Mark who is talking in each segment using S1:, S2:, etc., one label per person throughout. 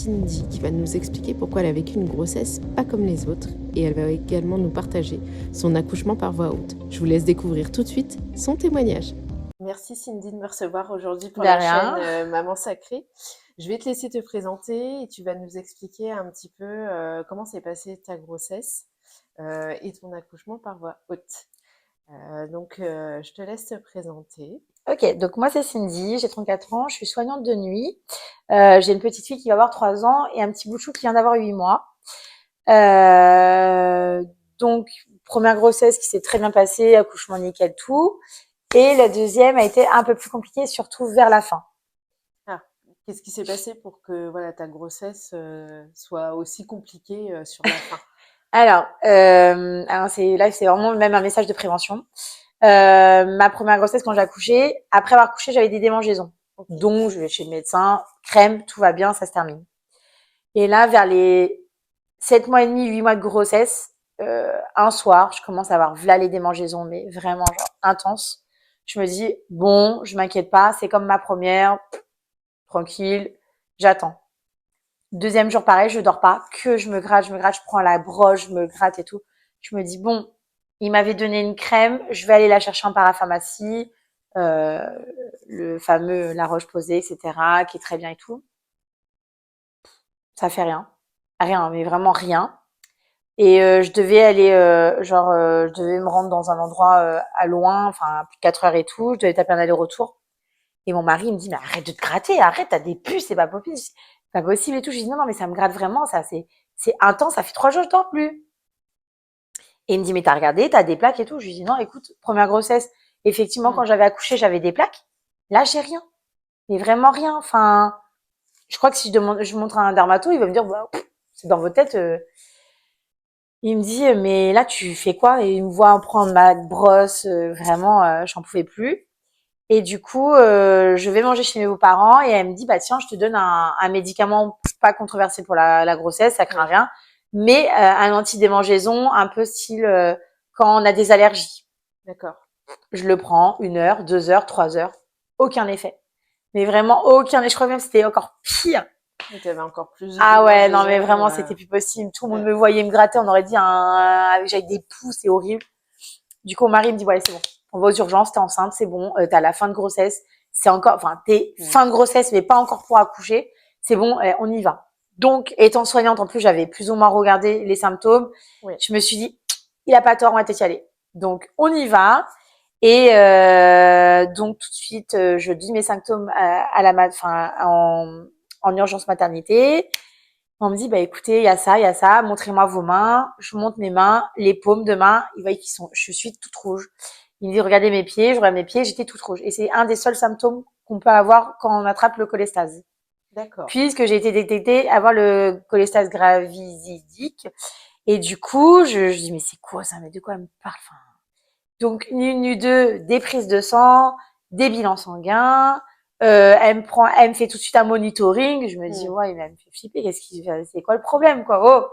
S1: Cindy qui va nous expliquer pourquoi elle a vécu une grossesse pas comme les autres et elle va également nous partager son accouchement par voie haute. Je vous laisse découvrir tout de suite son témoignage. Merci Cindy de me recevoir aujourd'hui pour
S2: De
S1: la
S2: rien.
S1: chaîne Maman Sacrée. Je vais te laisser te présenter et tu vas nous expliquer un petit peu comment s'est passée ta grossesse et ton accouchement par voie haute. Je te laisse te présenter.
S2: Ok, donc moi c'est Cindy, j'ai 34 ans, je suis soignante de nuit. J'ai une petite fille qui va avoir 3 ans et un petit bout de chou qui vient d'avoir 8 mois. Euh, donc, première grossesse qui s'est très bien passée, accouchement nickel, tout. Et la deuxième a été un peu plus compliquée, surtout vers la fin.
S1: Ah, qu'est-ce qui s'est passé pour que voilà, ta grossesse soit aussi compliquée sur la fin?
S2: Alors c'est vraiment même un message de prévention. Ma première grossesse, quand j'ai accouché, après avoir accouché, j'avais des démangeaisons.
S1: Ok.
S2: Donc, je vais chez le médecin, crème, tout va bien, ça se termine. Et là, vers les 7 mois et demi, 8 mois de grossesse, un soir, je commence à avoir v'là les démangeaisons, mais vraiment genre intense. Je me dis, bon, je m'inquiète pas, c'est comme ma première, tranquille, j'attends. Deuxième jour, pareil, je dors pas, que je me gratte, je prends la broche, je me gratte et tout. Je me dis, bon, il m'avait donné une crème, je vais aller la chercher en parapharmacie, euh, le fameux La Roche-Posay, etc., qui est très bien et tout. Ça fait rien. Rien, mais vraiment rien. Et je devais aller, je devais me rendre dans un endroit à loin, enfin, plus de 4 heures et tout. Je devais taper un aller-retour. Et mon mari, il me dit, mais arrête de te gratter, arrête, t'as des puces, c'est pas possible. C'est pas possible et tout. Je dis, non, non, mais ça me gratte vraiment, ça, c'est intense, ça fait 3 jours, je dors plus. Et il me dit, mais t'as regardé, t'as des plaques et tout. Je lui dis, non, écoute, première grossesse, effectivement,
S1: Hmm.
S2: quand j'avais accouché, j'avais des plaques. Là, j'ai rien. Mais vraiment rien. Enfin, je crois que si je montre à un dermato, il va me dire, bah, c'est dans votre tête. Il me dit, mais là, tu fais quoi? Et il me voit prendre ma brosse, vraiment, j'en pouvais plus. Et du coup, je vais manger chez mes beaux-parents et elle me dit, bah tiens, je te donne un médicament pas controversé pour la grossesse, ça craint
S1: Oui,
S2: rien, mais un antidémangeaison, un peu style quand on a des allergies.
S1: d'accord.
S2: Je le prends 1 heure, 2 heures, 3 heures, aucun effet. Mais vraiment aucun effet. Je crois même que c'était encore pire.
S1: Et tu avais encore plus de
S2: Ah ouais, non mais
S1: démangeaisons.
S2: vraiment, c'était plus possible. Tout le monde
S1: Ouais.
S2: me voyait me gratter, on aurait dit j'avais des poux, c'est horrible. Du coup, mon mari me dit, ouais, c'est bon. On va aux urgences, t'es enceinte, c'est bon, t'as la fin de grossesse. C'est encore, enfin, t'es
S1: Hmm.
S2: fin de grossesse, mais pas encore pour accoucher. C'est bon, on y va. Donc, étant soignante, en plus, j'avais plus ou moins regardé les symptômes.
S1: Oui,
S2: Je me suis dit, il a pas tort, on va peut-être y aller. Donc, on y va. Et donc, tout de suite, je dis mes symptômes enfin, en urgence maternité. On me dit, bah écoutez, il y a ça, montrez-moi vos mains. Je montre mes mains, les paumes de main, ils voient je suis toute rouge. Il me dit, regardez mes pieds, je regarde mes pieds, j'étais toute rouge. Et c'est un des seuls symptômes qu'on peut avoir quand on attrape le cholestase.
S1: d'accord.
S2: Puisque j'ai été détectée avoir le cholestase gravisidique. Et du coup, je dis, mais c'est quoi ça? Mais de quoi elle me parle? Enfin, donc, ni une ni deux, des prises de sang, des bilans sanguins. Elle me fait tout de suite un monitoring. Je me dis,
S1: Hmm.
S2: ouais, il me fait flipper. C'est quoi le problème, quoi? Oh.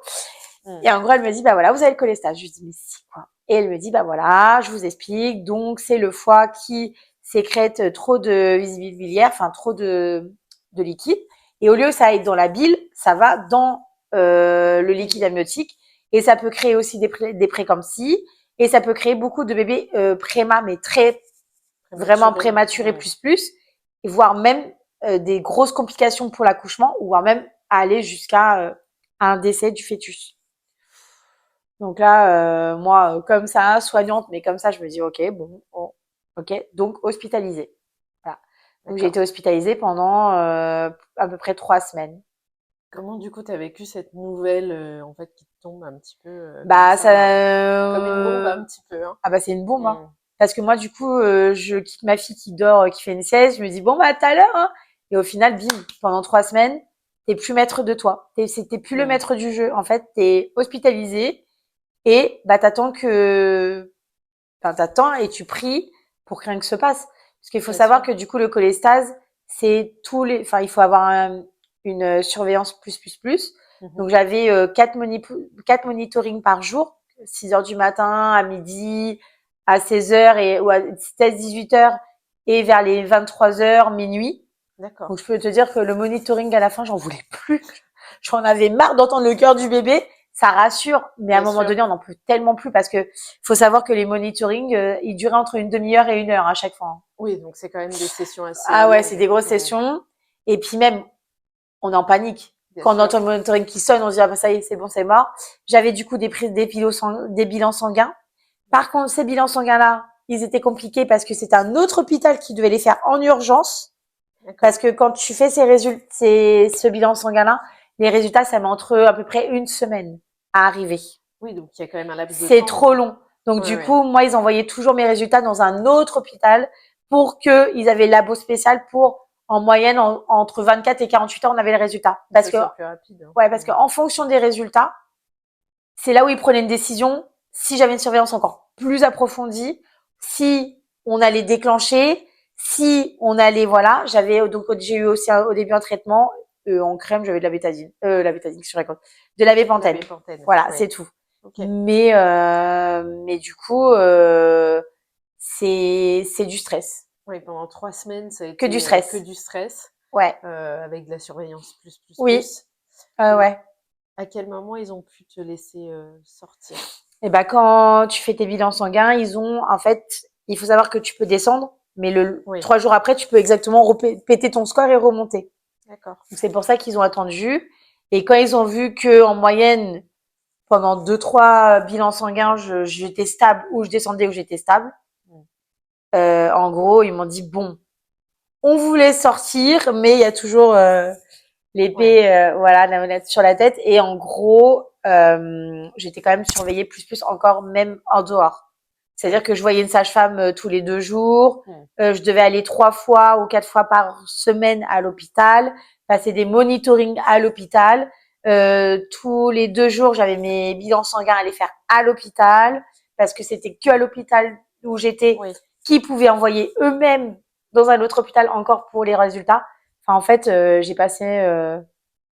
S1: Hmm.
S2: Et en gros, elle me dit, bah voilà, vous avez le cholestase. Je lui dis, mais c'est quoi? Et elle me dit, bah voilà, je vous explique. Donc, c'est le foie qui sécrète trop de visibilité biliaire, enfin, trop de liquide. Et au lieu que ça aille dans la bile, ça va dans le liquide amniotique. Et ça peut créer aussi des préclampsies. Et ça peut créer beaucoup de bébés mais très vraiment
S1: Prématuré.
S2: prématurés
S1: Ouais.
S2: et voire même des grosses complications pour l'accouchement, ou voire même aller jusqu'à un décès du fœtus. Donc là, moi, comme ça, soignante, mais comme ça, je me dis, ok, bon, oh, ok, donc hospitalisée. Voilà. Donc j'ai
S1: D'accord.
S2: été hospitalisée pendant à peu près 3 semaines.
S1: Comment du coup tu as vécu cette nouvelle en fait qui te tombe un petit peu comme
S2: Bah ça,
S1: ça, comme une bombe un petit peu, hein?
S2: ah bah c'est une bombe, hein.
S1: Hmm.
S2: Parce que moi, du coup, je quitte ma fille qui dort, qui fait une sieste, je me dis, bon, bah, à tout à l'heure, hein. Et au final, bim, pendant 3 semaines, t'es plus maître de toi. T'es plus le
S1: Hmm.
S2: maître du jeu. En fait, t'es hospitalisé et, bah, t'attends et tu pries pour que rien que se passe. Parce qu'il faut
S1: Bien
S2: savoir
S1: sûr.
S2: que, du coup, le cholestase, enfin, il faut avoir une surveillance plus.
S1: Mhm.
S2: Donc, j'avais 4 monitorings par jour, 6 heures du matin, à midi, à 16 heures ou à 16-18 heures et vers les 23 heures, minuit.
S1: D'accord.
S2: Donc, je peux te dire que le monitoring à la fin, j'en voulais plus. j'en avais marre d'entendre le cœur du bébé. Ça rassure, mais à un
S1: Bien
S2: moment
S1: sûr.
S2: donné, on n'en peut tellement plus parce que faut savoir que les monitorings, ils duraient entre une demi-heure et 1 heure à chaque fois, hein.
S1: Oui, donc c'est quand même des sessions assez
S2: Ah ouais, c'est
S1: longues.
S2: des grosses
S1: Ouais,
S2: sessions. Et puis même, on est en panique.
S1: bien
S2: Quand on
S1: sûr.
S2: entend le monitoring qui sonne, on se dit, ah bah ça y est, c'est bon, c'est mort. J'avais du coup des prises, des bilans sanguins. Par contre, ces bilans sanguins-là, ils étaient compliqués parce que c'était un autre hôpital qui devait les faire en urgence.
S1: D'accord.
S2: Parce que quand tu fais ce bilan sanguin-là, les résultats, ça met entre à peu près 1 semaine à arriver.
S1: Oui, donc il y a quand même un laps de
S2: C'est
S1: temps.
S2: trop long. Donc
S1: Ouais,
S2: du
S1: ouais.
S2: coup, moi, ils envoyaient toujours mes résultats dans un autre hôpital pour que ils avaient le labo spécial pour, en moyenne, entre 24 et 48 heures, on avait le résultat. Parce
S1: Ça
S2: que,
S1: soit plus rapide. Hein.
S2: ouais, parce que en fonction des résultats, c'est là où ils prenaient une décision si j'avais une surveillance encore plus approfondie, si on allait déclencher, si on allait, voilà, j'ai eu aussi au début un traitement en crème, j'avais de la bétadine, je raconte, de la
S1: La
S2: bépantène.
S1: bépantène.
S2: Voilà,
S1: Ouais.
S2: c'est tout.
S1: Ok.
S2: Mais du coup, c'est du stress,
S1: Oui, pendant 3 semaines, ça a
S2: que du
S1: été que
S2: stress.
S1: du stress,
S2: Ouais,
S1: avec de la surveillance plus, plus,
S2: oui,
S1: plus. Et
S2: ouais.
S1: à quel moment ils ont pu te laisser sortir?
S2: Et ben quand tu fais tes bilans sanguins, ils ont en fait, il faut savoir que tu peux descendre, mais le
S1: Oui,
S2: 3 jours après, tu peux exactement péter ton score et remonter.
S1: d'accord.
S2: Donc c'est pour ça qu'ils ont attendu. Et quand ils ont vu que en moyenne, pendant 2, 3 bilans sanguins, j'étais stable ou je descendais ou j'étais stable.
S1: Mm.
S2: En gros, ils m'ont dit bon, on voulait sortir, mais il y a toujours
S1: Ouais,
S2: l'épée, voilà, la monette sur la tête. Et en gros, j'étais quand même surveillée plus encore, même en dehors. C'est-à-dire
S1: ouais.
S2: que je voyais une sage-femme tous les 2 jours.
S1: Mm.
S2: Je devais aller 3 fois ou 4 fois par semaine à l'hôpital, passer des monitorings à l'hôpital. Tous les 2 jours, j'avais mes bilans sanguins à les faire à l'hôpital parce que c'était que à l'hôpital où j'étais
S1: Oui,
S2: qui pouvaient envoyer eux-mêmes dans un autre hôpital encore pour les résultats. Enfin, en fait, j'ai passé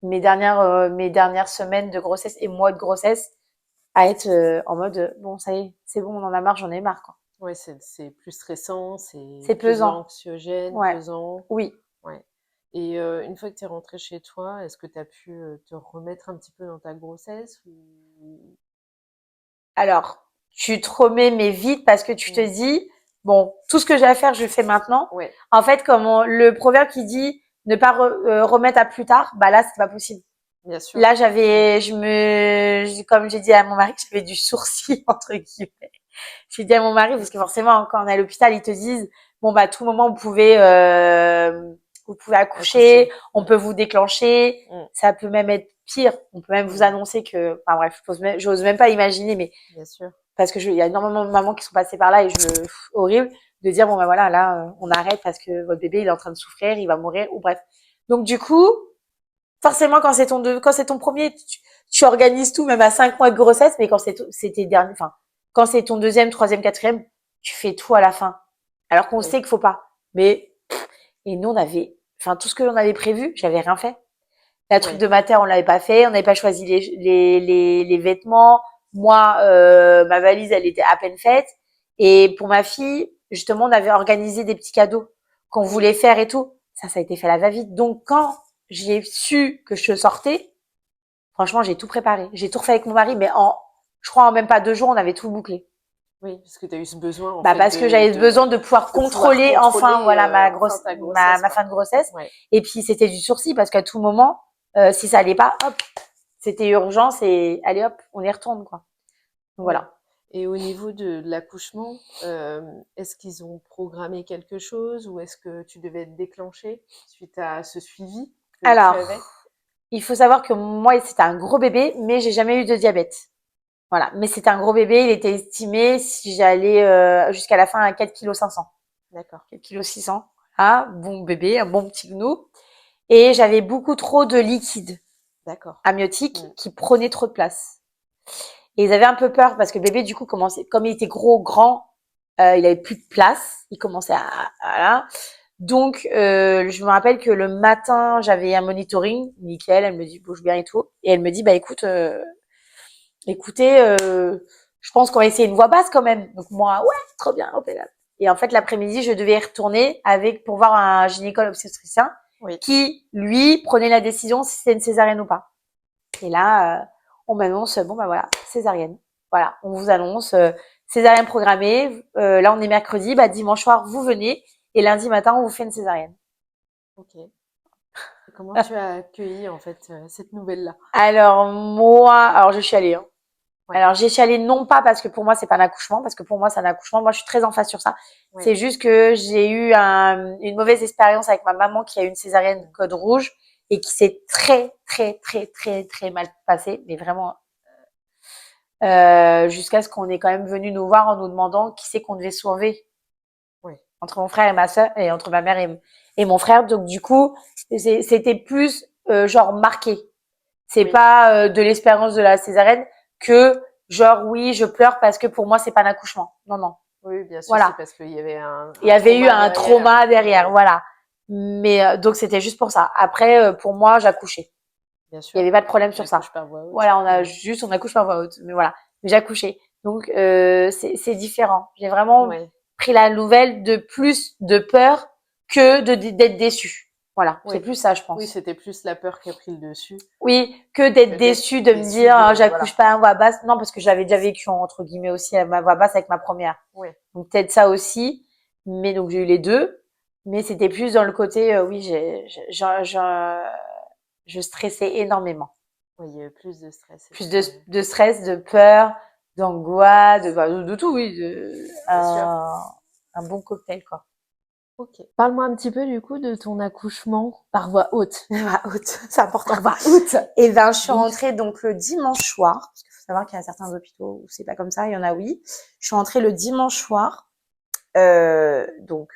S2: mes dernières semaines de grossesse et mois de grossesse à être en mode bon, ça y est, c'est bon, on en a marre, j'en ai marre, quoi.
S1: ouais, c'est plus stressant, c'est
S2: C'est
S1: plus
S2: pesant.
S1: anxiogène,
S2: Ouais.
S1: pesant.
S2: Oui.
S1: Ouais. Et une fois que tu es rentrée chez toi, est-ce que tu as pu te remettre un petit peu dans ta grossesse ou...
S2: Alors, tu te remets, mais vite, parce que tu te
S1: Mm.
S2: dis, bon, tout ce que j'ai à faire, je le fais maintenant.
S1: Ouais,
S2: En fait, comme le proverbe qui dit ne pas remettre à plus tard, bah là, c'est pas possible.
S1: bien sûr.
S2: Là,
S1: Mm.
S2: comme j'ai dit à mon mari, j'avais du sourcil, entre guillemets. J'ai dit à mon mari, parce que forcément, quand on est à l'hôpital, ils te disent, bon, bah, à tout moment, vous pouvez accoucher,
S1: Accoucher.
S2: on
S1: Mm.
S2: peut vous déclencher,
S1: Mm.
S2: ça peut même être pire, on peut même vous
S1: Mm.
S2: annoncer que, enfin bref, j'ose même pas imaginer, mais
S1: Bien sûr.
S2: parce que il y a énormément de mamans qui sont passées par là et horrible de dire, bon, bah voilà, là, on arrête parce que votre bébé, il est en train de souffrir, il va mourir, ou bref. Donc, du coup, forcément, quand c'est ton premier, tu organises tout, même à 5 mois de grossesse, mais quand c'est tes derniers, enfin, quand c'est ton deuxième, troisième, quatrième, tu fais tout à la fin. Alors qu'on
S1: Oui.
S2: sait qu'il faut pas. Mais, et nous, enfin, tout ce que l'on avait prévu, j'avais rien fait. La truc
S1: Ouais.
S2: de mater, on l'avait pas fait, on n'avait pas choisi les vêtements. Moi, ma valise, elle était à peine faite. Et pour ma fille, justement, on avait organisé des petits cadeaux qu'on
S1: Oui.
S2: voulait faire et tout. Ça a été fait à la va-vite. Donc, quand j'ai su que je sortais, franchement, j'ai tout préparé. J'ai tout refait avec mon mari, mais je crois en même pas 2 jours, on avait tout bouclé.
S1: Oui, parce que tu as eu ce besoin en
S2: Bah,
S1: fait
S2: parce que j'avais besoin de pouvoir
S1: de pouvoir
S2: contrôler enfin,
S1: contrôler
S2: voilà,
S1: enfin ta grossesse,
S2: ma
S1: quoi.
S2: fin de grossesse.
S1: Ouais.
S2: Et puis, c'était du sursis parce qu'à tout moment, si ça allait pas, hop, c'était urgence et allez hop, on y retourne, quoi. Donc,
S1: Oui.
S2: voilà.
S1: Et au niveau de l'accouchement, est-ce qu'ils ont programmé quelque chose ou est-ce que tu devais être déclenchée suite à ce suivi que tu
S2: Alors,
S1: avais?
S2: il faut savoir que moi, c'était un gros bébé, mais j'ai jamais eu de diabète. Voilà. Mais c'était un gros bébé, il était estimé si j'allais jusqu'à la fin à 4,5 kg.
S1: D'accord,
S2: 4,6 kg. Ah, bon bébé, un bon petit gnou. Et j'avais beaucoup trop de liquide
S1: d'accord.
S2: amniotique
S1: Mm.
S2: qui prenait trop de place. Et ils avaient un peu peur parce que le bébé, du coup, commençait, comme il était gros, grand, il avait plus de place. Il commençait voilà. Donc, je me rappelle que le matin, j'avais un monitoring. Nickel, elle me dit bouge bien et tout. Et elle me dit, bah écoute, écoutez, je pense qu'on va essayer une voix basse quand même. Donc moi, ouais, trop bien, hop là. Et en fait, l'après-midi, je devais y retourner pour voir un gynécologue obstétricien
S1: Oui,
S2: qui, lui, prenait la décision si c'est une césarienne ou pas. Et là, on m'annonce, bon, bah voilà, césarienne. Voilà, on vous annonce césarienne programmée. Là, on est mercredi, bah dimanche soir, vous venez. Et lundi matin, on vous fait une césarienne.
S1: Ok. Et comment tu as accueilli en fait cette nouvelle-là?
S2: Alors moi, alors je suis allée. Hein.
S1: Ouais.
S2: Alors j'ai chialé non pas parce que pour moi c'est pas un accouchement, parce que pour moi c'est un accouchement. Moi je suis très en phase sur ça.
S1: Ouais.
S2: C'est juste que j'ai eu une mauvaise expérience avec ma maman qui a eu une césarienne code rouge et qui s'est très très très très très mal passée, mais vraiment jusqu'à ce qu'on est quand même venu nous voir en nous demandant qui c'est qu'on devait sauver
S1: Ouais.
S2: entre mon frère et ma sœur et entre ma mère et mon frère. Donc du coup c'était plus genre marqué. C'est
S1: Oui.
S2: pas de l'expérience de la césarienne que genre oui je pleure parce que pour moi c'est pas un accouchement. Non non.
S1: Oui, bien sûr, c'est
S2: Voilà.
S1: parce qu'il y avait
S2: Il y
S1: un
S2: avait eu
S1: trauma
S2: un
S1: derrière.
S2: trauma derrière. Voilà. Mais donc c'était juste pour ça. Après pour moi j'accouchais.
S1: Bien
S2: Il y
S1: sûr.
S2: avait pas de problème
S1: On
S2: sur ça.
S1: accouche par voie haute.
S2: Voilà on a
S1: Ouais.
S2: juste on accouche par voie haute. Mais voilà. Mais j'accouchais. Donc c'est différent. J'ai vraiment
S1: Ouais.
S2: pris la nouvelle de plus de peur que d'être déçue. Voilà. C'est
S1: Oui.
S2: plus ça je
S1: Oui,
S2: pense.
S1: c'était plus la peur qui a pris le dessus
S2: Oui, que d'être
S1: que d'être
S2: déçue de me
S1: déçu
S2: dire
S1: de
S2: j'accouche
S1: voilà.
S2: pas à voix basse. Non, parce que j'avais déjà vécu entre guillemets aussi à ma voix basse avec ma première.
S1: Oui.
S2: Donc peut-être ça aussi. Mais donc j'ai eu les deux. Mais c'était plus dans le côté oui, je stressais énormément.
S1: Oui, il y a eu plus de stress. Et
S2: Plus
S1: puis,
S2: de stress, de peur, d'angoisse, de tout, oui,
S1: bien sûr.
S2: un bon cocktail quoi.
S1: Ok. Parle-moi un petit peu du coup de ton accouchement par voie haute.
S2: Voix haute, c'est important.
S1: Par voie haute.
S2: Et ben, je suis
S1: Donc,
S2: rentrée donc le dimanche soir, parce qu'il faut savoir qu'il y a certains hôpitaux où c'est pas comme ça, il y en a oui. Je suis rentrée le dimanche soir, donc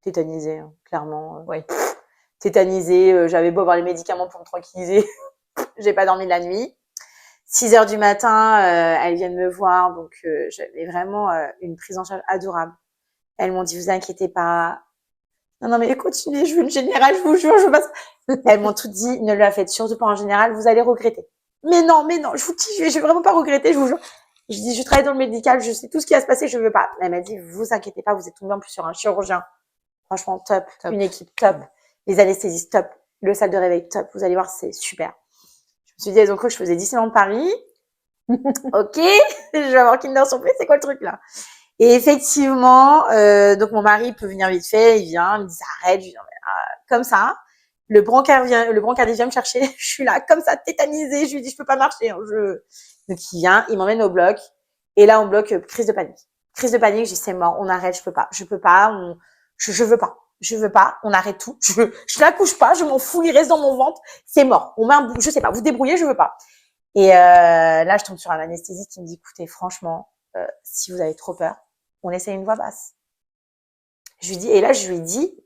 S2: tétanisée, hein, clairement.
S1: oui.
S2: Tétanisée, j'avais beau avoir les médicaments pour me tranquilliser, j'ai pas dormi de la nuit. 6 heures du matin, elles viennent me voir, donc j'avais vraiment une prise en charge adorable. Elles m'ont dit, vous inquiétez pas. Non, non, mais continuez, je veux une générale, je vous jure, je veux pas. Elles m'ont tout dit, ne la faites surtout pas en général, vous allez regretter. Mais non, je vous dis, je vais vraiment pas regretter, je vous jure. Je dis, je travaille dans le médical, je sais tout ce qui va se passer, je veux pas. Elle m'a dit, vous inquiétez pas, vous êtes tombé en plus sur un chirurgien. Franchement, top.
S1: Top.
S2: Une équipe top. Les anesthésistes top. Le salle de réveil top. Vous allez voir, c'est super. Je me suis dit, elles ont cru que je faisais Disneyland Paris. Ok. Je vais avoir Kinder Surprise, c'est quoi le truc là? Et effectivement, donc mon mari peut venir vite fait, il vient, il me dit arrête, je dis, comme ça. Le brancardier vient me chercher, je suis là comme ça tétanisée, je lui dis je peux pas marcher. Hein, donc il vient, il m'emmène au bloc et là on bloque crise de panique. Crise de panique, je dis c'est mort, on arrête, je peux pas, je veux pas. Je veux pas, on arrête tout. Je n'accouche pas, je m'en fous, il reste dans mon ventre, c'est mort. On met je sais pas, vous débrouillez, je veux pas. Et là, je tombe sur un anesthésiste qui me dit écoutez, franchement, si vous avez trop peur, on essaye une voix basse. Je lui dis, et là, je lui dis,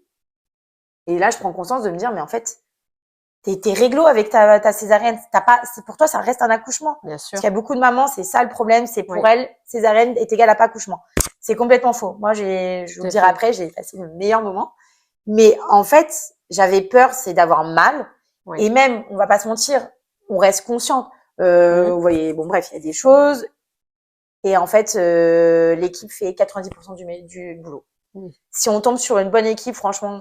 S2: et là, je prends conscience de me dire, mais en fait, t'es réglo avec ta césarienne. Pour toi, ça reste un accouchement.
S1: Bien
S2: Parce
S1: sûr.
S2: qu'il y a beaucoup de mamans, c'est ça le problème, c'est pour
S1: Oui.
S2: elles, césarienne est égal à pas accouchement. C'est complètement faux. Moi, je vous
S1: Tout
S2: le
S1: à
S2: dirai
S1: fait.
S2: après, j'ai passé le meilleur moment. Mais en fait, j'avais peur, c'est d'avoir mal.
S1: Oui.
S2: Et même, on va pas se mentir, on reste consciente. Vous
S1: Mhm.
S2: voyez, bon, bref, il y a des choses. Et en fait, l'équipe fait 90% du boulot.
S1: Oui.
S2: Si on tombe sur une bonne équipe, franchement,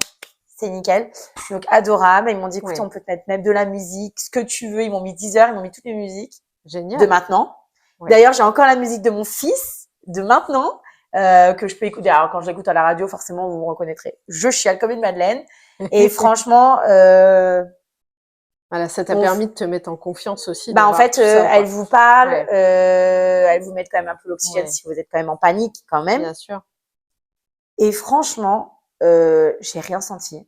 S2: c'est nickel. Donc, adorable. Ils m'ont dit, écoute,
S1: Oui.
S2: on peut te mettre même de la musique, ce que tu veux. Ils m'ont mis 10 heures, ils m'ont mis toutes les musiques de
S1: Génial.
S2: maintenant.
S1: Oui.
S2: D'ailleurs, j'ai encore la musique de mon fils de maintenant, que je peux écouter. Alors, quand je l'écoute à la radio, forcément, vous me reconnaîtrez. Je chiale comme une madeleine. Et franchement,
S1: Voilà, ça t'a permis de te mettre en confiance aussi
S2: bah en
S1: d'avoir
S2: fait,
S1: tout ça,
S2: elles
S1: quoi.
S2: vous parlent,
S1: Ouais.
S2: elles vous mettent quand même un peu l'oxygène
S1: Ouais.
S2: si vous êtes quand même en panique quand même.
S1: Bien sûr.
S2: Et franchement, j'ai rien senti.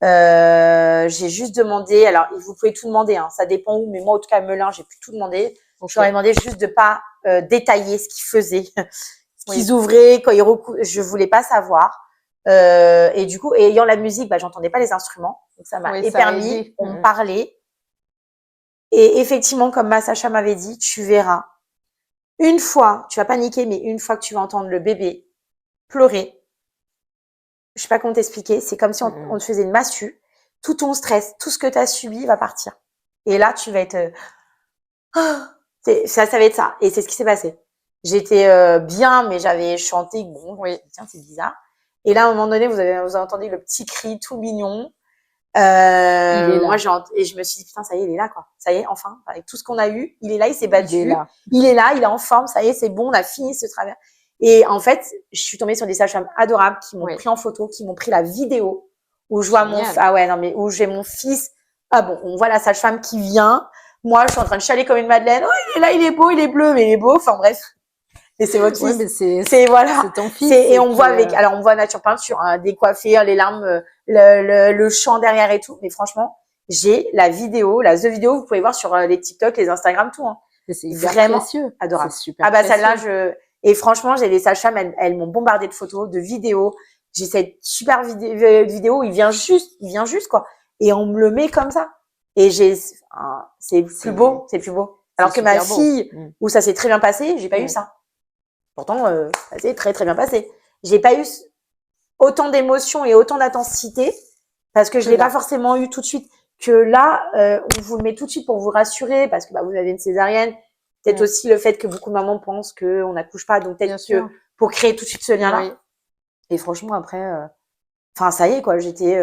S2: J'ai juste demandé, alors vous pouvez tout demander, hein, ça dépend où, mais moi en tout cas à Melun, j'ai pu tout demander.
S1: Ok.
S2: Je leur ai demandé juste de pas détailler ce qu'ils faisaient, ce
S1: Oui.
S2: qu'ils ouvraient, quand ils je voulais pas savoir. Et du coup, ayant la musique, bah j'entendais pas les instruments, donc ça m'a
S1: Oui, ça a
S2: permis,
S1: aidé.
S2: on me parlait. Et effectivement, comme ma Sacha m'avait dit, tu verras. Une fois, tu vas paniquer, mais une fois que tu vas entendre le bébé pleurer, je sais pas comment t'expliquer, c'est comme si on te faisait une massue, tout ton stress, tout ce que tu as subi va partir. Et là, tu vas être ça va être ça. Et c'est ce qui s'est passé. J'étais bien, mais j'avais chanté, bon, oui, tiens, c'est bizarre. Et là, à un moment donné, vous avez entendu le petit cri tout mignon.
S1: là.
S2: Moi, et je me suis dit, putain, ça y est, il est là, quoi. Ça y est, enfin, avec tout ce qu'on a eu, il est là, il s'est
S1: Il est
S2: battu.
S1: là.
S2: Il est là, il est en forme, ça y est, c'est bon, on a fini ce travail. Et en fait, je suis tombée sur des sages-femmes adorables qui m'ont
S1: Ouais.
S2: pris en photo, qui m'ont pris la vidéo où je vois
S1: Génial.
S2: ah ouais, non, mais où j'ai mon fils. Ah bon, on voit la sage-femme qui vient. Moi, je suis en train de chialer comme une madeleine. Oh, il est là, il est beau, il est bleu, mais il est beau. Enfin, bref. Et c'est votre
S1: Ouais,
S2: fils.
S1: mais
S2: C'est, voilà.
S1: c'est ton fils.
S2: Et
S1: et
S2: on
S1: puis,
S2: voit avec, alors on voit nature peinture, hein, décoiffé, les larmes, le chant derrière et tout. Mais franchement, j'ai la vidéo, the vidéo, vous pouvez voir sur les TikTok, les Instagram, tout, hein.
S1: c'est hyper
S2: Vraiment
S1: précieux.
S2: adorable.
S1: C'est super
S2: Ah bah
S1: précieux.
S2: celle-là, et franchement, j'ai des sages-femmes, elles m'ont bombardé de photos, de vidéos. J'ai cette super vidéo où il vient juste, quoi. Et on me le met comme ça. Et c'est plus beau. Alors que ma fille, où ça s'est très bien passé, j'ai pas eu ça. Pourtant, ça s'est très, très bien passé. J'ai pas eu autant d'émotions et autant d'intensité parce que je l'ai pas forcément eu tout de suite. Que là, on vous le met tout de suite pour vous rassurer parce que vous avez une césarienne. Peut-être aussi le fait que beaucoup de mamans pensent qu'on n'accouche pas. Donc peut-être que pour créer tout de suite ce lien-là. Oui. Et franchement, après, ça y est, quoi. J'étais,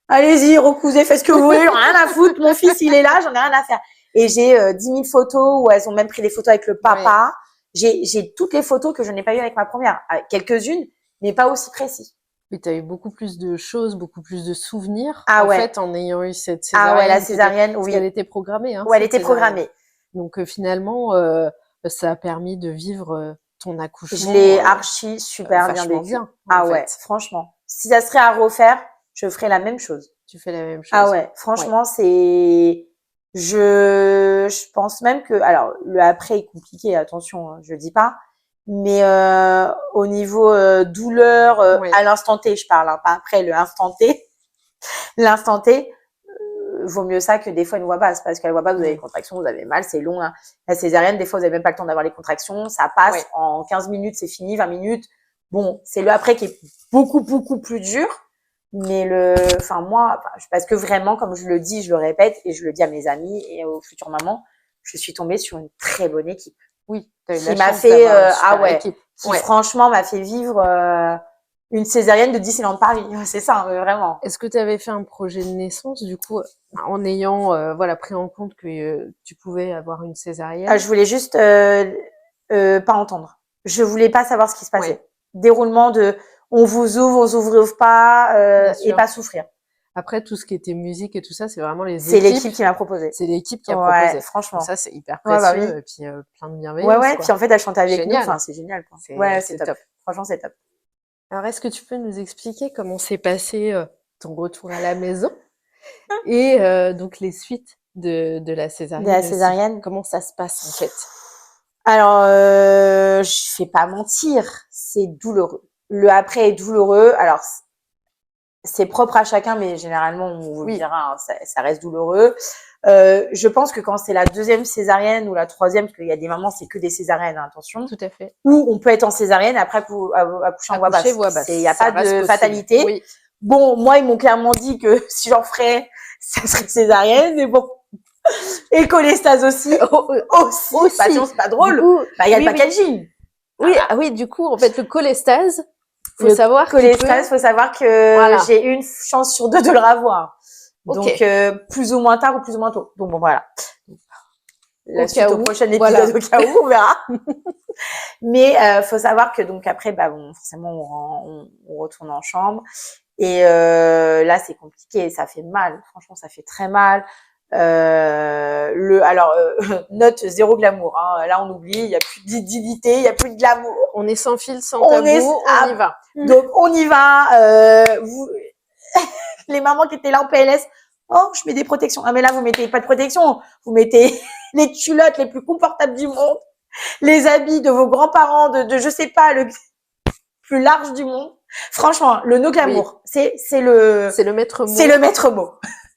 S2: allez-y, recousez, faites ce que vous voulez, j'en ai rien à foutre. Mon fils, il est là, j'en ai rien à faire. Et j'ai 10 000 photos où elles ont même pris des photos avec le papa. J'ai toutes les photos que je n'ai pas eues avec ma première. Quelques-unes, mais pas aussi précis.
S1: Mais tu as eu beaucoup plus de choses, beaucoup plus de souvenirs.
S2: En
S1: fait, en ayant eu cette césarienne.
S2: Ah ouais, la césarienne, oui.
S1: Parce qu'elle était programmée. Hein,
S2: ouais, elle était programmée.
S1: Donc finalement, ça a permis de vivre ton accouchement.
S2: Je l'ai archi super bien vécu.
S1: Bien,
S2: ouais, franchement. Si ça serait à refaire, je ferais la même chose.
S1: Tu fais la même chose.
S2: Ah ouais, franchement, c'est... Je pense même que... Alors, le après est compliqué, attention, je dis pas. Mais au niveau douleur, à l'instant T, je parle, hein, pas après, l'instant T. L'instant T, vaut mieux ça que des fois une voix basse. Parce qu'à la voix basse, vous avez des contractions, vous avez mal, c'est long. Hein. La césarienne, des fois, vous avez même pas le temps d'avoir les contractions. Ça passe en 15 minutes, c'est fini, 20 minutes. Bon, c'est le après qui est beaucoup, beaucoup plus dur. Mais moi, parce que vraiment, comme je le dis, je le répète et je le dis à mes amis et aux futures mamans, je suis tombée sur une très bonne équipe.
S1: Oui,
S2: qui m'a fait, qui franchement m'a fait vivre une césarienne de Disneyland Paris. C'est ça, vraiment.
S1: Est-ce que tu avais fait un projet de naissance, du coup, en ayant pris en compte que tu pouvais avoir une césarienne?
S2: Je voulais juste pas entendre. Je voulais pas savoir ce qui se passait. Déroulement de on vous ouvre pas et pas souffrir.
S1: Après, tout ce qui était musique et tout ça, c'est vraiment les équipes.
S2: C'est l'équipe qui m'a proposé.
S1: C'est l'équipe qui a proposé.
S2: Franchement.
S1: Donc ça, c'est hyper précieux. Et puis, plein de bienveillance.
S2: Ouais. Puis en fait, elle chantait avec nous. Enfin, c'est génial. Quoi. C'est top. Franchement, c'est top.
S1: Alors, est-ce que tu peux nous expliquer comment s'est passé ton retour à la maison et donc les suites de la césarienne?
S2: De la césarienne.
S1: Comment ça se passe, en fait?
S2: Alors, je vais pas mentir, c'est douloureux. Le après est douloureux. Alors, c'est propre à chacun, mais généralement, on vous le dira, hein, ça reste douloureux. Je pense que quand c'est la deuxième césarienne ou la troisième, parce qu'il y a des mamans, c'est que des césariennes, hein, attention.
S1: Tout à fait.
S2: Ou on peut être en césarienne après accoucher en voix basse. Il n'y a pas de fatalité. Oui. Bon, moi, ils m'ont clairement dit que si j'en ferais, ça serait césarienne, mais bon. Et cholestase aussi. Aussi. Patience, c'est pas drôle. Il y a le packaging.
S1: Oui, du coup, en fait, le cholestase, faut savoir que
S2: j'ai une chance sur 2 de le revoir. Donc, plus ou moins tard ou plus ou moins tôt. Donc, bon, voilà. La suite au prochain épisode, au cas où, on verra. Mais, faut savoir que, donc, après, forcément, on retourne en chambre. Et, là, c'est compliqué. Ça fait mal. Franchement, ça fait très mal. Note 0 glamour, hein. Là, on oublie. Il y a plus de dignité, il y a plus de glamour.
S1: On est sans fil, sans tabou, on y va.
S2: Donc, on y va. Les mamans qui étaient là en PLS, oh, je mets des protections. Ah, mais là, vous mettez pas de protection. Vous mettez les culottes les plus confortables du monde, les habits de vos grands-parents, de je sais pas, le plus large du monde. Franchement, le no glamour, c'est le maître mot. C'est le maître mot.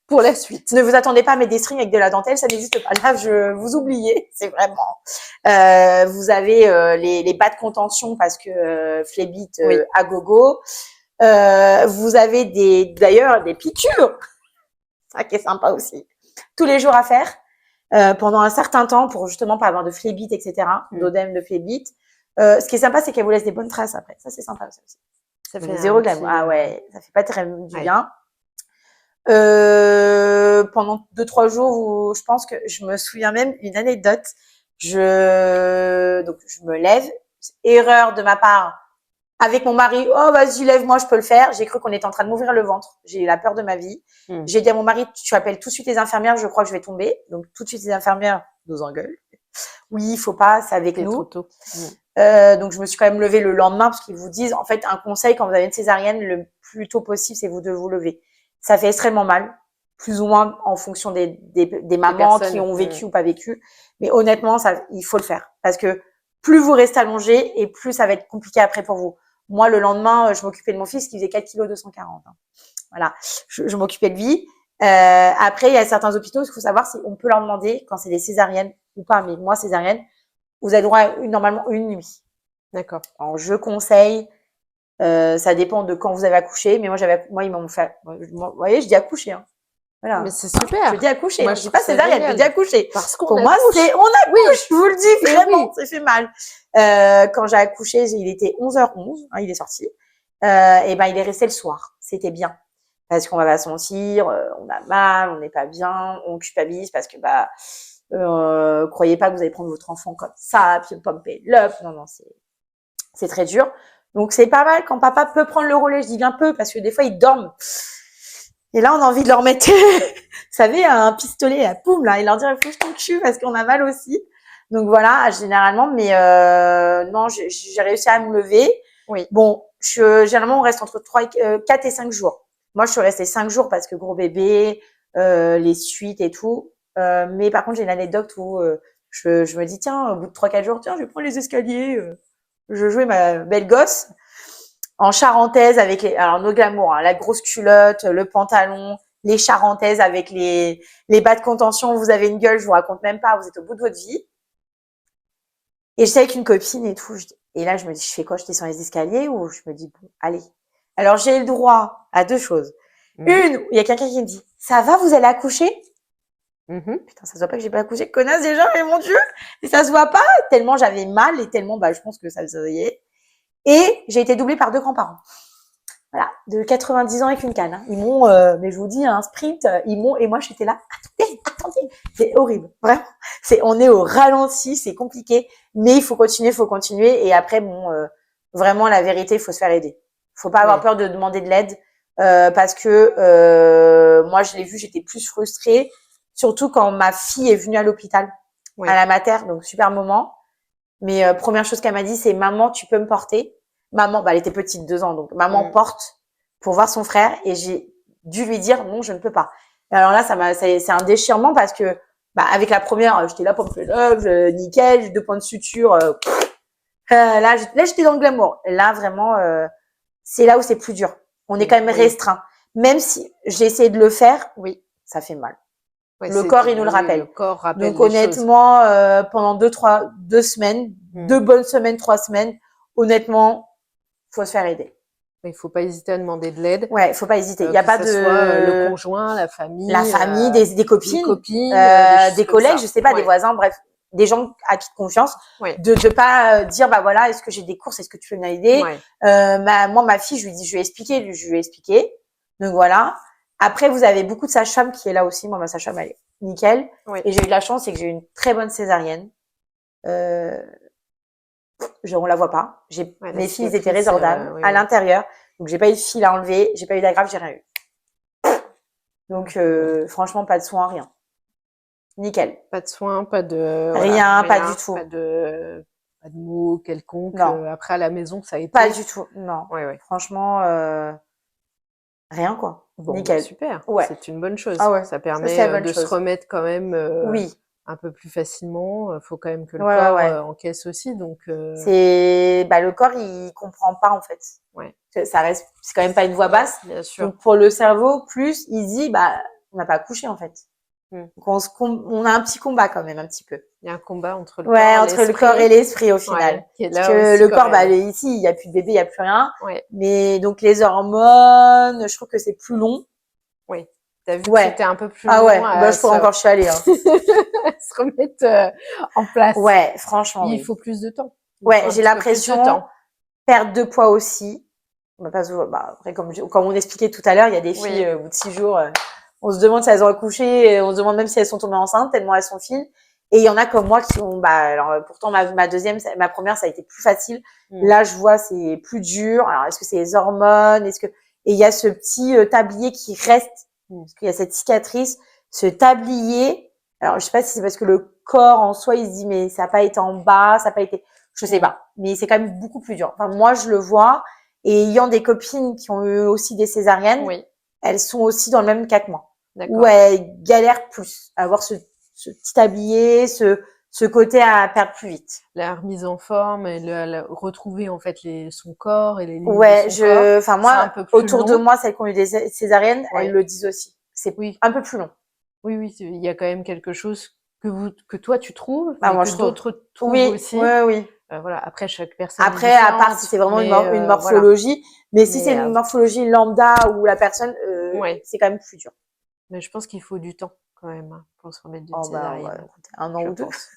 S1: Pour la suite.
S2: Ne vous attendez pas à mettre des strings avec de la dentelle, ça n'existe pas. Là, vous oubliez, c'est vraiment. Vous avez les bas de contention parce que phlébite à gogo. Vous avez d'ailleurs des piqûres, ça qui est sympa aussi. Tous les jours à faire pendant un certain temps pour justement pas avoir de phlébite, etc. D'œdème, de phlébite. Ce qui est sympa, c'est qu'elle vous laisse des bonnes traces après. Ça, c'est sympa ça aussi. Ça fait 0 glamour. Ah ouais, ça fait pas très du bien. Pendant 2-3 jours où je pense que je me souviens même une anecdote. Donc je me lève, erreur de ma part avec mon mari. Oh vas-y lève-moi, je peux le faire. J'ai cru qu'on était en train de m'ouvrir le ventre. J'ai eu la peur de ma vie. J'ai dit à mon mari, tu appelles tout de suite les infirmières, je crois que je vais tomber. Donc tout de suite les infirmières nous engueulent. Oui, il faut pas, c'est avec nous.
S1: Trop tôt.
S2: Donc je me suis quand même levée le lendemain parce qu'ils vous disent, en fait, un conseil quand vous avez une césarienne, le plus tôt possible, c'est de vous lever. Ça fait extrêmement mal, plus ou moins en fonction des mamans qui ont vécu ou pas vécu. Mais honnêtement, il faut le faire parce que plus vous restez allongé et plus ça va être compliqué après pour vous. Moi, le lendemain, je m'occupais de mon fils qui faisait 4 kg 240. Voilà, je m'occupais de lui. Après, il y a certains hôpitaux, il faut savoir si on peut leur demander quand c'est des césariennes ou pas. Mais moi, césarienne, vous avez droit à normalement une nuit.
S1: D'accord.
S2: Alors, je conseille, ça dépend de quand vous avez accouché, mais moi, ils m'ont fait, vous voyez, je dis accoucher, hein. Voilà.
S1: Mais c'est super.
S2: Je dis accoucher.
S1: Moi,
S2: je dis pas césarienne, je dis accoucher.
S1: Parce qu'on
S2: pour
S1: accouche.
S2: moi, on accouche. Oui. Je vous le dis vraiment,
S1: oui.
S2: ça fait mal. Quand j'ai accouché, il était 11h11, hein, il est sorti. Et ben, il est resté le soir. C'était bien. Parce qu'on va pas se mentir, on a mal, on n'est pas bien, on culpabilise parce que, croyez pas que vous allez prendre votre enfant comme ça, puis pomper l'œuf. Non, c'est très dur. Donc, c'est pas mal quand papa peut prendre le relais. Je dis bien peu parce que des fois, ils dorment. Et là, on a envie de leur mettre, vous savez, un pistolet à poum, là, et leur dire, il faut que je t'en cul parce qu'on a mal aussi. Donc voilà, généralement, mais non, j'ai réussi à me lever.
S1: Oui.
S2: Bon, généralement, on reste entre 4 et 5 jours. Moi, je suis restée 5 jours parce que gros bébé, les suites et tout. Mais par contre, j'ai une anecdote où je me dis, tiens, au bout de 3-4 jours, tiens, je vais prendre les escaliers. Je jouais ma belle gosse en charentaise avec alors nos glamours, hein, la grosse culotte, le pantalon, les charentaises avec les bas de contention. Vous avez une gueule, je vous raconte même pas, vous êtes au bout de votre vie. Et j'étais avec une copine et tout. Et là, je me dis, je fais quoi? Je descends les escaliers ou je me dis, bon, allez. Alors, j'ai le droit à 2 choses. Une, il y a quelqu'un qui me dit, ça va, vous allez accoucher? Putain, ça se voit pas que j'ai pas accouché, connasse déjà, mais mon Dieu! Et ça se voit pas, tellement j'avais mal et tellement, je pense que ça se voyait. Et j'ai été doublée par 2 grands-parents. Voilà, de 90 ans avec une canne. Hein. Ils m'ont, mais je vous dis, un sprint, ils m'ont, et moi j'étais là, attendez, c'est horrible, vraiment. On est au ralenti, c'est compliqué, mais il faut continuer. Et après, vraiment la vérité, il faut se faire aider. Faut pas avoir peur de demander de l'aide, parce que moi je l'ai vu, j'étais plus frustrée, surtout quand ma fille est venue à l'hôpital, à la mater, donc super moment. Mais première chose qu'elle m'a dit, c'est maman, tu peux me porter. Maman, elle était petite, 2 ans, donc maman porte pour voir son frère et j'ai dû lui dire non, je ne peux pas. Et alors là, c'est un déchirement parce que avec la première, j'étais là pour me faire love, nickel, j'ai 2 points de suture. Là, j'étais dans le glamour. Et là, vraiment, c'est là où c'est plus dur. On est quand même restreint. Même si j'ai essayé de le faire, oui, ça fait mal. Ouais, le corps, il nous le rappelle.
S1: Le corps rappelle.
S2: Donc honnêtement, pendant 2 semaines, 2 bonnes semaines, 3 semaines, honnêtement, faut se faire aider.
S1: Il faut pas hésiter à demander de l'aide.
S2: Ouais, il faut pas hésiter. Il y a pas de
S1: soit le conjoint, la famille,
S2: des copines, des collègues, je sais pas, des voisins, bref, des gens à qui de confiance, de pas dire voilà, est-ce que j'ai des courses, est-ce que tu peux m'aider. Moi ma fille, je lui ai expliqué. Donc voilà. Après, vous avez beaucoup de sages-femmes qui est là aussi. Moi, ma sage-femme, elle est nickel. Et j'ai eu de la chance, c'est que j'ai eu une très bonne césarienne. On la voit pas. Mes filles étaient résorbables à l'intérieur. Donc, j'ai pas eu de fil à enlever. J'ai pas eu d'agrafe, j'ai rien eu. Donc, franchement, pas de soins, rien. Nickel.
S1: Pas de soins, pas de...
S2: Rien, pas du tout.
S1: Pas de mots quelconques. Après, à la maison, ça a été...
S2: Pas du tout, non. Franchement, rien, quoi.
S1: Bon,
S2: nickel.
S1: Super.
S2: Ouais.
S1: C'est une bonne chose.
S2: Ah ouais.
S1: Ça permet de se remettre quand même un peu plus facilement. Il faut quand même que le corps encaisse aussi. Donc
S2: c'est le corps, il comprend pas en fait. Ça reste, c'est quand même pas une voix basse.
S1: Bien sûr.
S2: Donc pour le cerveau, plus il dit on n'a pas accouché en fait. Donc on a un petit combat quand même un petit peu.
S1: Il y a un combat entre
S2: le corps et l'esprit au final. Parce que le corps, ici, il y a plus de bébé, il y a plus rien. Mais donc les hormones, je trouve que c'est plus long.
S1: Oui. T'as vu que c'était un peu plus long.
S2: Ah ouais. Je pourrais encore chialer. Hein.
S1: Se remettre en place.
S2: Ouais, franchement.
S1: Il faut plus de temps.
S2: Ouais, j'ai l'impression. Perte de poids aussi. On va pas après, comme on expliquait tout à l'heure, il y a des
S1: Oui.
S2: filles, au bout de 6 jours, on se demande si elles ont accouché, et on se demande même si elles sont tombées enceintes, tellement elles sont fines. Et il y en a comme moi qui ont, alors, pourtant, ma première, ça a été plus facile. Là, je vois, c'est plus dur. Alors, est-ce que c'est les hormones? Et il y a ce petit tablier qui reste, parce qu'il y a cette cicatrice, ce tablier. Alors, je sais pas si c'est parce que le corps en soi, il se dit, mais ça n'a pas été en bas, ça n'a pas été, je sais pas. Mais c'est quand même beaucoup plus dur. Enfin, moi, je le vois. Et ayant des copines qui ont eu aussi des césariennes,
S1: Oui,
S2: elles sont aussi dans le même cas que moi.
S1: d'accord.
S2: Où elles galèrent plus à avoir ce petit tablier, ce côté à perdre plus vite.
S1: La remise en forme et retrouver en fait son corps et les limites
S2: Ouais,
S1: de son corps.
S2: enfin
S1: C'est un
S2: moi,
S1: peu plus
S2: autour de
S1: long.
S2: moi, celles qui ont eu des césariennes,
S1: Ouais.
S2: elles le disent aussi. C'est
S1: Oui.
S2: un peu plus long.
S1: Oui, oui, il y a quand même quelque chose que toi tu trouves,
S2: Ah,
S1: mais
S2: moi,
S1: que
S2: je trouve.
S1: d'autres trouvent
S2: Oui,
S1: aussi.
S2: oui.
S1: Voilà. Après, chaque personne est
S2: Après, à part
S1: différente,
S2: si c'est vraiment
S1: mais
S2: une
S1: voilà.
S2: morphologie, mais si
S1: Mais,
S2: c'est une morphologie lambda où la personne,
S1: ouais.
S2: c'est quand même plus dur.
S1: Mais je pense qu'il faut du temps quand même hein, pour se remettre d'une
S2: Oh bah,
S1: césarienne.
S2: écoute, 1 an
S1: Je
S2: ou 2.
S1: pense.